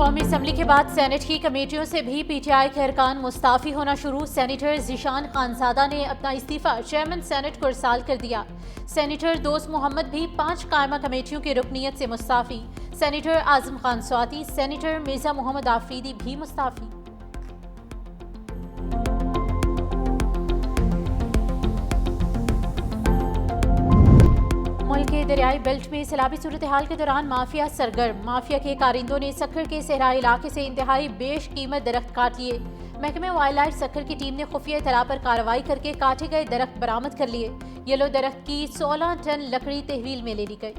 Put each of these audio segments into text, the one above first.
कौमी असम्बली के बाद सेनेट की कमेटियों से भी पीटीआई के अरकान मुस्ताफी होना शुरू। सेनेटर ज़ीशान खानज़ादा ने अपना इस्तीफा चेयरमैन सेनेट को इरसाल कर दिया। सेनेटर दोस्त मोहम्मद भी 5 कायमा कमेटियों की रुकनीत से मुस्ताफी। सेनेटर आजम खान स्वाति, सेनेटर मिर्जा मोहम्मद आफरीदी भी मुस्ताफी। मुल्क के दरियाई बेल्ट में सैलाबी सूरत हाल के दौरान माफिया सरगर्म। माफिया के कारिंदों ने सक्खर के सहराई इलाके से इंतहाई बेशकीमत दरख्त काट लिए। महकमे वाइल्ड लाइफ सक्खर की टीम ने खुफिया इत्तला पर कार्रवाई करके काटे गए दरख्त बरामद कर लिए। येलो दरख्त की 16 टन लकड़ी तहवील में ले ली गई।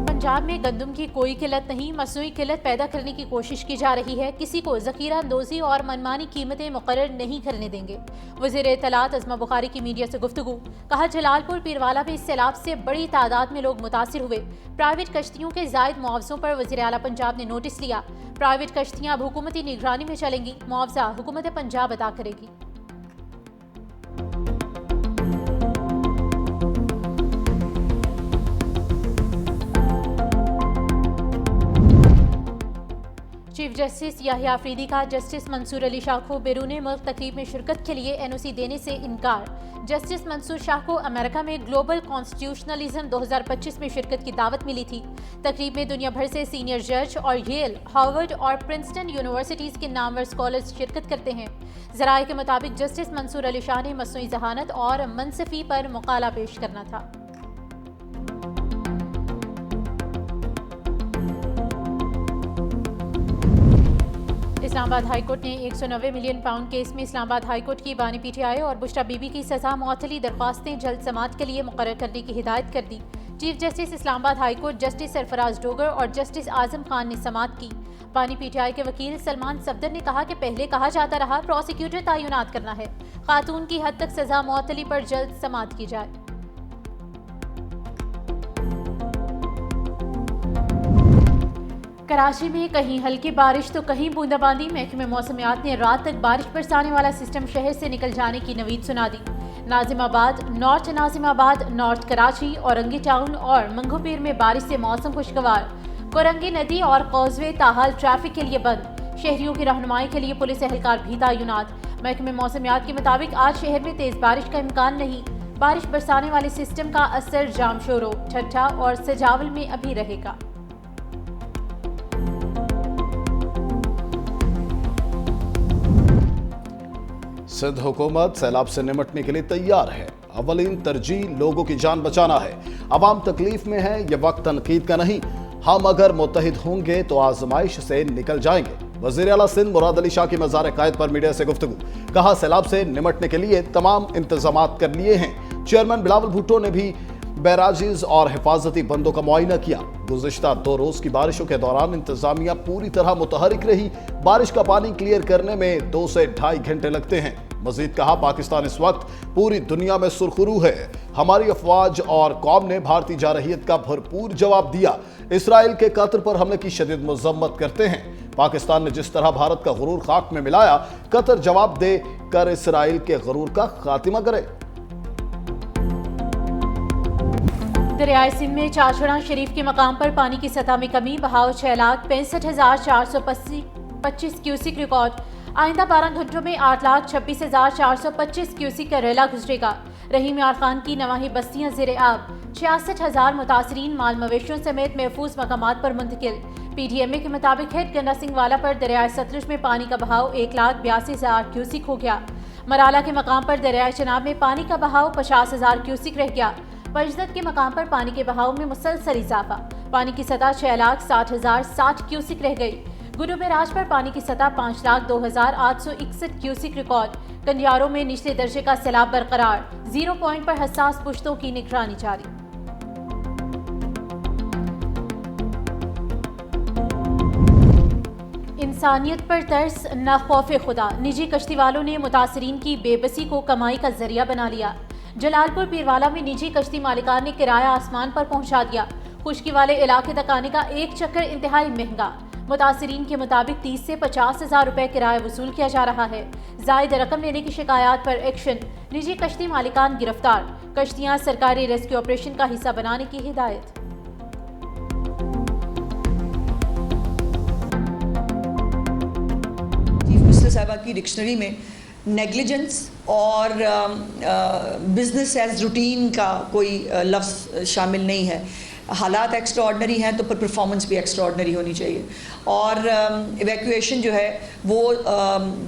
पंजाब में गंदम की कोई किल्लत नहीं, मसनूई किल्लत पैदा करने की कोशिश की जा रही है। किसी को ज़ख़ीरा अंदोज़ी और मनमानी कीमतें मुक़र्रर नहीं करने देंगे। वज़ीर इत्तलात अज़मा बुखारी की मीडिया से गुफ्तगू। कहा, जलालपुर पीरवाला में सैलाब से बड़ी तादाद में लोग मुतासिर हुए। प्राइवेट कश्तियों के ज़ायद मुआवज़ों पर वज़ीर आला पंजाब ने नोटिस लिया। प्राइवेट कश्तियाँ अब हुकूमती निगरानी में चलेंगी। मुआवज़ा हुकूमत पंजाब अदा करेगी। चीफ जस्टिस याहिया अफरीदी का जस्टिस मंसूर अली शाह को बैरून मुल्क तकरीब में शिरकत के लिए एनओसी देने से इनकार। जस्टिस मंसूर शाह को अमेरिका में ग्लोबल कॉन्स्टिट्यूशनलिज्म 2025 में शिरकत की दावत मिली थी। तकरीब में दुनिया भर से सीनियर जज और येल, हार्वर्ड और प्रिंसटन यूनिवर्सिटीज़ के नामवर स्कॉलर्स शिरकत करते हैं। ज़राए के मुताबिक जस्टिस मंसूर अली शाह ने मसनूई जहानत और मनसफी पर मुकाला पेश करना था। इस्लामाबाद हाईकोर्ट ने 190 मिलियन पाउंड केस में इस्लामाबाद हाईकोर्ट की बानी पीटीआई और बुशरा बीबी की सजा मुअत्तली दरख्वास्तें जल्द समाअत के लिए मुकर्रर करने की हिदायत कर दी। Chief justice Islamabad high court justice Sarfraz Dogar और जस्टिस आजम खान ने समाअत की। बानी पीटीआई के वकील सलमान सफदर ने कहा कि पहले कहा जाता रहा प्रोसिक्यूटर तैनात करना है। खातून की हद तक सजा मुअत्तली पर जल्द समाअत की जाए। कराची में कहीं हल्की बारिश तो कहीं बूंदाबांदी। महकमे मौसमियात ने रात तक बारिश बरसाने वाला सिस्टम शहर से निकल जाने की नवीद सुना दी। Nazimabad, north Nazimabad, north Karachi, Orangi town और मंगोपीर में बारिश से मौसम खुशगवार। कोरंगी नदी और कॉजवे ताहाल ट्रैफिक के लिए बंद। शहरियों की रहनुमाई के लिए पुलिस एहलकार भी तैनात। महकमे मौसमियात के मुताबिक आज शहर में तेज बारिश का इम्कान नहीं। बारिश बरसाने वाले सिस्टम का असर जामशोरो, ठट्ठा और सजावल में अभी रहेगा। सिंध हुकूमत सैलाब से निपटने के लिए तैयार है। अवलीन तरजीह लोगों की जान बचाना है। अवाम तकलीफ में है, ये वक्त तनकीद का नहीं। हम अगर मुत्तहिद होंगे तो आजमाइश से निकल जाएंगे। वज़ीर आला सिंध मुराद अली शाह की मज़ार क़ायद पर मीडिया से गुफ्तगू। कहा, सैलाब से निपटने के लिए तमाम इंतजामात कर लिए हैं। चेयरमैन बिलावल भुट्टो ने भी बैराजीज और हिफाजती बंदों का मुआयना किया। गुज़िश्ता 2 रोज की बारिशों के दौरान इंतजामिया पूरी तरह मुतहरिक रही। बारिश का पानी क्लियर करने में 2 से 2.5 घंटे लगते हैं। मजीद कहा, पाकिस्तान इस वक्त पूरी दुनिया में सुरखरू है। हमारी अफवाज और कौम ने भारतीय जारहियत का भरपूर जवाब दिया। इसराइल के कतर पर हमले की शदीद मजम्मत करते हैं। पाकिस्तान ने जिस तरह भारत का गुरूर खाक में मिलाया, कतर जवाब दे कर इसराइल के गुरूर का खात्मा करे। दरियाए सिंध में चाचड़ा शरीफ के मकाम पर पानी की सतह में कमी। बहाव 6,65,425 क्यूसिक रिकॉर्ड। आइंदा 12 घंटों में 8,26,425 क्यूसिक का रेला गुजरेगा। रहीम यार खान की नवाही बस्तियां ज़ेरे आब। 66,000 मुतासरीन माल मवेशियों समेत महफूज मकामात पर मुंतकिल। PDMA के मुताबिक हेड गंडा सिंह वाला पर दरियाए सतलुज में पानी का बहाव 1,82,000 क्यूसिक हो गया। मराला के मकाम पर दरियाए चनाब में पानी का बहाव 50,000 क्यूसिक रह गया। पंजदत के मकाम पर पानी के बहाव में मुसलसल इजाफा। पानी की सतह 6,60,060 क्यूसिक रह गई। गुरु बैराज पर पानी की सतह 5,02,861 क्यूसिक रिकॉर्ड। कंडियारों में निचले दर्जे का सैलाब बरकरार। 0 पॉइंट पर हसास पुश्तों की निगरानी जारी। इंसानियत पर तरस न खौफ खुदा। निजी कश्ती वालों ने मुतासरीन की बेबसी को कमाई का जरिया बना लिया। जलालपुर पीरवाला में निजी कश्ती मालिकान ने किराया आसमान पर पहुंचा दिया। खुश्की वाले इलाके तक आने का एक चक्कर इंतहाई महंगा। मुतासिरीन के मुताबिक 30 से 50,000 रुपए किराया वसूल किया जा रहा है। जायद रकम लेने की शिकायत पर एक्शन, निजी कश्ती मालिकान गिरफ्तार, कश्तियां सरकारी रेस्क्यू ऑपरेशन का हिस्सा बनाने की हिदायत। चीफ मिनिस्टर साहबा की डिक्शनरी में नेग्लिजेंस और बिजनेस एज रूटीन का कोई लफ्ज़ शामिल नहीं है। हालात एक्स्ट्रा ऑर्डनरी हैं तो फिर परफॉर्मेंस भी एक्स्ट्रा ऑर्डनरी होनी चाहिए। और इवैक्यूएशन जो है वो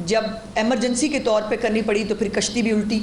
जब एमरजेंसी के तौर पे करनी पड़ी तो फिर कश्ती भी उल्टी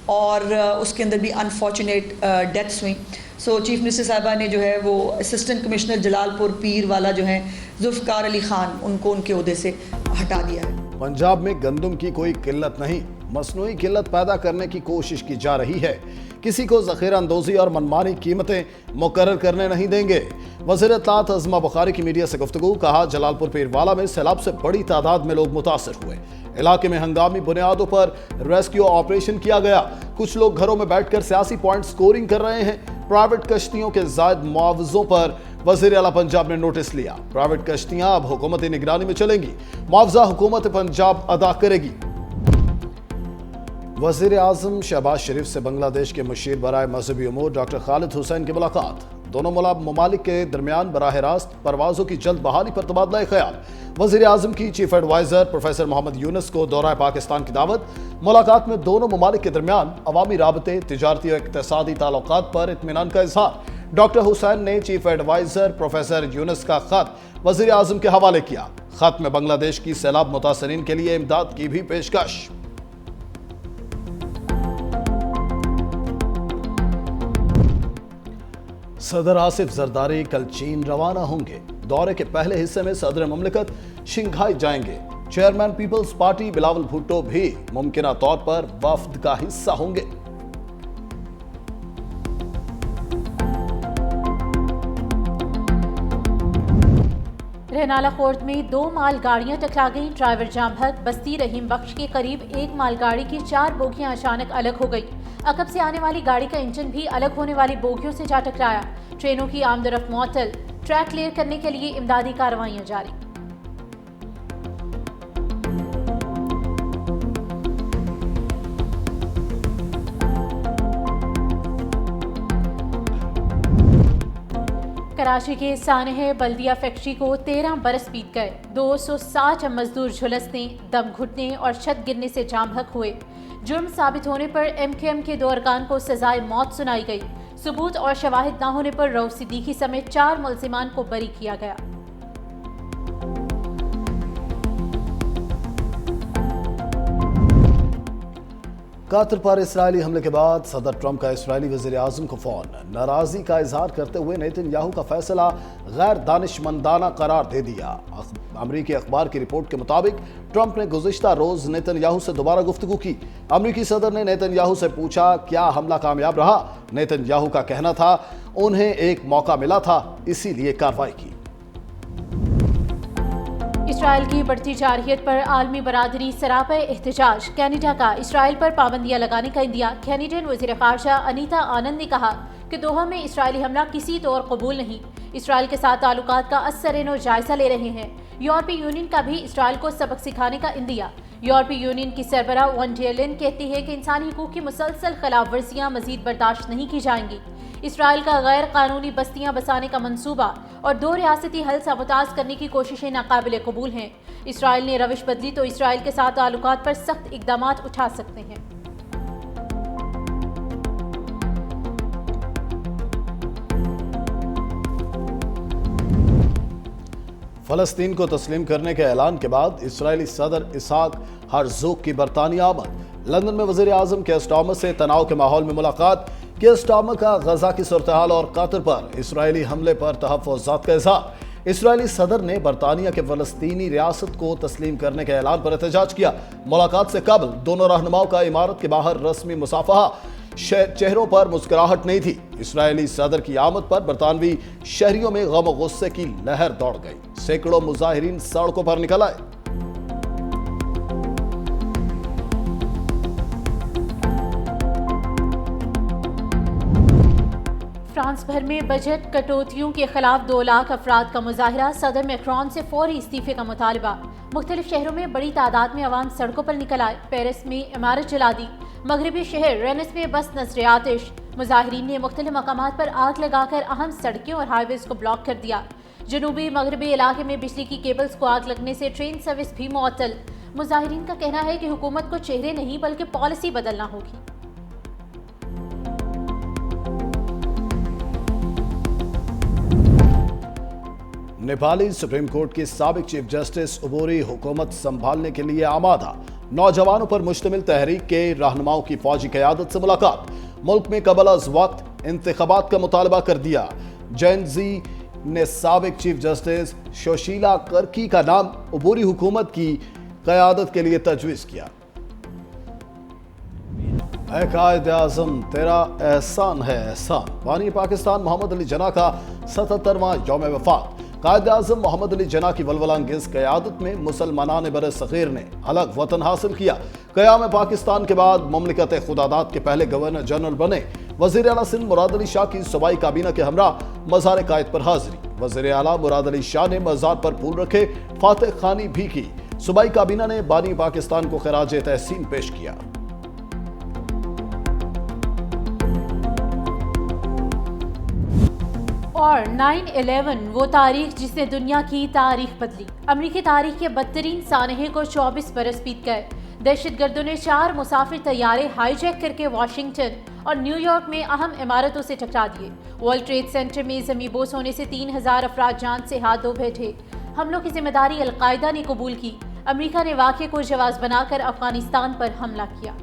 और उसके अंदर भी अनफॉर्चुनेट डेथ्स हुई। सो चीफ मिनिस्टर साहबा ने जो है वो असिस्टेंट कमिश्नर जलालपुर पीर वाला जो है जुल्फ़कार अली खान, उनको उनके ओहदे से हटा दिया है। पंजाब में गंदम की कोई किल्लत नहीं, मसनूई किल्लत पैदा करने की कोशिश की जा रही है। किसी को ज़ख़ीरा अंदोज़ी और मनमानी कीमतें मुकर्रर करने नहीं देंगे। वज़ीर इत्तलात अज़मा बुखारी की मीडिया से गुफ्तगू, कहा जलालपुर पीरवाला में सैलाब से बड़ी तादाद में लोग मुतासर हुए। इलाके में हंगामी बुनियादों पर रेस्क्यू ऑपरेशन किया गया। कुछ लोग घरों में बैठकर सियासी पॉइंट स्कोरिंग कर रहे हैं। प्राइवेट कश्तियों के ज़ायद मुआवज़ों पर वज़ीर आला पंजाब ने नोटिस लिया। प्राइवेट कश्तियां अब हुकूमती निगरानी में चलेंगी, मुआवजा हुकूमत पंजाब अदा करेगी। वज़ीर आज़म शहबाज शरीफ से बांग्लादेश के मुशीर बराए मजहबी उमूर डॉक्टर खालिद हुसैन की मुलाकात। दोनों ममालिक के दरमियान बराह रास्त परवाज़ों की जल्द बहाली पर तबादला ख्याल। वज़ीर आज़म की chief adviser professor Mohammad Yunus को दौरा पाकिस्तान की दावत। मुलाकात में दोनों ममालिक के दरमियान अवामी राबते, तिजारती और इक़्तिसादी ताल्लुकात पर इत्मीनान का इज़हार। डॉक्टर हुसैन ने चीफ एडवाइज़र प्रोफेसर यूनुस का खत वज़ीर आज़म के हवाले किया। खत में बांग्लादेश की सैलाब मुतासरीन के लिए इमदाद की भी पेशकश। सदर आसिफ जरदारी कल चीन रवाना होंगे। दौरे के पहले हिस्से में सदर ममलिकत शंघाई जाएंगे। चेयरमैन पीपल्स पार्टी बिलावल भुट्टो भी मुमकिना तौर पर वफ्द का हिस्सा होंगे। रहनाला खोर्द में 2 मालगाड़ियां टकरा गईं। ड्राइवर जामहक बस्ती रहीम बख्श के करीब एक मालगाड़ी की 4 बोगियां अचानक अलग हो गई। अकब से आने वाली गाड़ी का इंजन भी अलग होने वाली बोगियों से जा टकराया। ट्रेनों की आमदरफ्त मुअत्तल, ट्रैक क्लियर करने के लिए इमदादी कार्रवाइयां जारी। कराची के सानह बल्दिया फैक्ट्री को 13 बरस बीत गए। 260 मजदूर झुलसने, दम घुटने और छत गिरने से जामहक हुए। जुर्म साबित होने पर MKM के 2 अरकान को सजाए मौत सुनाई गई। सबूत और शवाहिद न होने पर रऊफ सिद्दीकी समेत 4 मुल्जिमान को बरी किया गया। कतर पर इसराइली हमले के बाद सदर ट्रंप का इसराइली वज़ीर आज़म को फ़ोन। नाराज़गी का इजहार करते हुए नेतन्याहू का फैसला गैर दानिशमंदाना करार दे दिया। अमरीकी अखबार की रिपोर्ट के मुताबिक ट्रंप ने गुज़िश्ता रोज़ नेतन्याहू से दोबारा गुफ्तगू की। अमरीकी सदर ने नेतन्याहू से पूछा, क्या हमला कामयाब रहा? नेतन्याहू का कहना था, उन्हें एक मौका मिला था, इसीलिए कार्रवाई की। इसराइल की बढ़ती जारहियत पर आलमी बरादरी सरापे एहतजाज। कैनेडा का इसराइल पर पाबंदियां लगाने का इंदिया। कैनेडियन वज़ीर ख़ारजा अनीता आनंद ने कहा कि दोहा में इसराइली हमला किसी तौर कबूल नहीं। इसराइल के साथ ताल्लुकात का असर-ए-नो जायजा ले रहे हैं। यूरोपीय यूनियन का भी इसराइल को सबक सिखाने का इंदिया। यूरोपीय यूनियन की सरबराह वन डेर लेyen कहती है कि इंसानी हुकूक की मुसलसल खिलाफ वर्जियाँ मजीद बर्दाश्त नहीं की जाएंगी। इसराइल का गैर कानूनी बस्तियां बसाने का मंसूबा और 2 रियासती हल साबोताज करने की कोशिशें नाकाबिले कबूल हैं। इसराइल ने रविश बदली तो इसराइल के साथ ताल्लुकात पर सख्त इकदाम उठा सकते हैं। फलस्तीन को तस्लीम करने के ऐलान के बाद इसराइली सदर इसहाक हर्जोग की बरतानिया आमद। लंदन में वज़ीर आज़म केयर स्टार्मर से तनाव के माहौल में मुलाकात। केयर स्टार्मर का गजा की सूरत-ए-हाल और कतर पर इसराइली हमले पर तहफ़्फ़ुज़ात का इज़हार। इसराइली सदर ने बरतानिया के फ़लस्तीनी रियासत को तस्लीम करने के ऐलान पर एहतजाज किया। मुलाकात से कबल दोनों रहनुमाओं का इमारत के बाहर रस्मी मुसाफहा। चेहरों पर मुस्कुराहट नहीं थी। इसराइली सदर की आमद पर बरतानवी शहरियों में गम और गुस्से की लहर दौड़ गई। सैकड़ों मुजाहिरीन सड़कों पर निकल आए। फ्रांस भर में बजट कटौतियों के खिलाफ 2 लाख अफराद का मुजाहरा, सदर मैक्रोन से फौरी इस्तीफे का मुतालबा। मुख्तलिफ शहरों में बड़ी तादाद में अवाम सड़कों पर निकल आए। पेरिस में इमारत जला दी। मगरबी शहर रेनिस में बस नजर आतिश। मुजाहिरीन ने मुख्तलिफ मकामात पर आग लगाकर अहम सड़कें और हाईवेज को ब्लॉक कर दिया। जनूबी मगरबी इलाके में बिजली की केबल्स को आग लगने से ट्रेन सर्विस भी मुअत्तल। मुजाहिरीन का कहना है कि हुकूमत को चेहरे नहीं बल्कि पॉलिसी बदलना होगी। नेपाली सुप्रीम कोर्ट के साबिक चीफ जस्टिस उबोरी हुकूमत संभालने के लिए आमादा। नौजवानों पर मुश्तमिल तहरीक के रहनुमाओं की फौजी क़यादत से मुलाकात। मुल्क में कबल अज वक्त इंतखाबात का मुतालबा कर दिया। जेनजी ने साबिक चीफ जस्टिस सुशीला कर्की का नाम उबोरी हुकूमत की क़यादत के लिए तजवीज़ किया। ऐ कायदे आज़म तेरा एहसान है एहसान। बानी पाकिस्तान मोहम्मद अली जिन्ना का 77वां यौम वफ़ात। कायदे आज़म मोहम्मद अली जिन्ना की वलवलांगेज क़यादत में मुसलमानान बर सग़ीर ने अलग वतन हासिल किया। क़याम पाकिस्तान के बाद मुमलिकत खुदादात के पहले गवर्नर जनरल बने। वज़ीर आला सिंध मुराद अली शाह की सूबाई काबीना के हमरा मज़ार कायद पर हाजिरी। वज़ीर आला मुराद अली शाह ने मज़ार पर फूल रखे, फातह खानी भी की। सूबाई काबीना ने बानी पाकिस्तान को खराज तहसीन पेश किया। और 9/11 वो तारीख जिसने दुनिया की तारीख बदली। अमरीकी तारीख के बदतरीन सानहे को 24 बरस बीत गए। दहशतगर्दों ने 4 मुसाफिर तैयारे हाईजैक करके वाशिंगटन और न्यूयॉर्क में अहम इमारतों से टकरा दिए। वर्ल्ड ट्रेड सेंटर में ज़मींबोस होने से 3000 अफराद जान से हाथ धो बैठे। हमलों की जिम्मेदारी अलकायदा ने कबूल की। अमरीका ने वाक़े को जवाब बनाकर अफगानिस्तान पर हमला किया।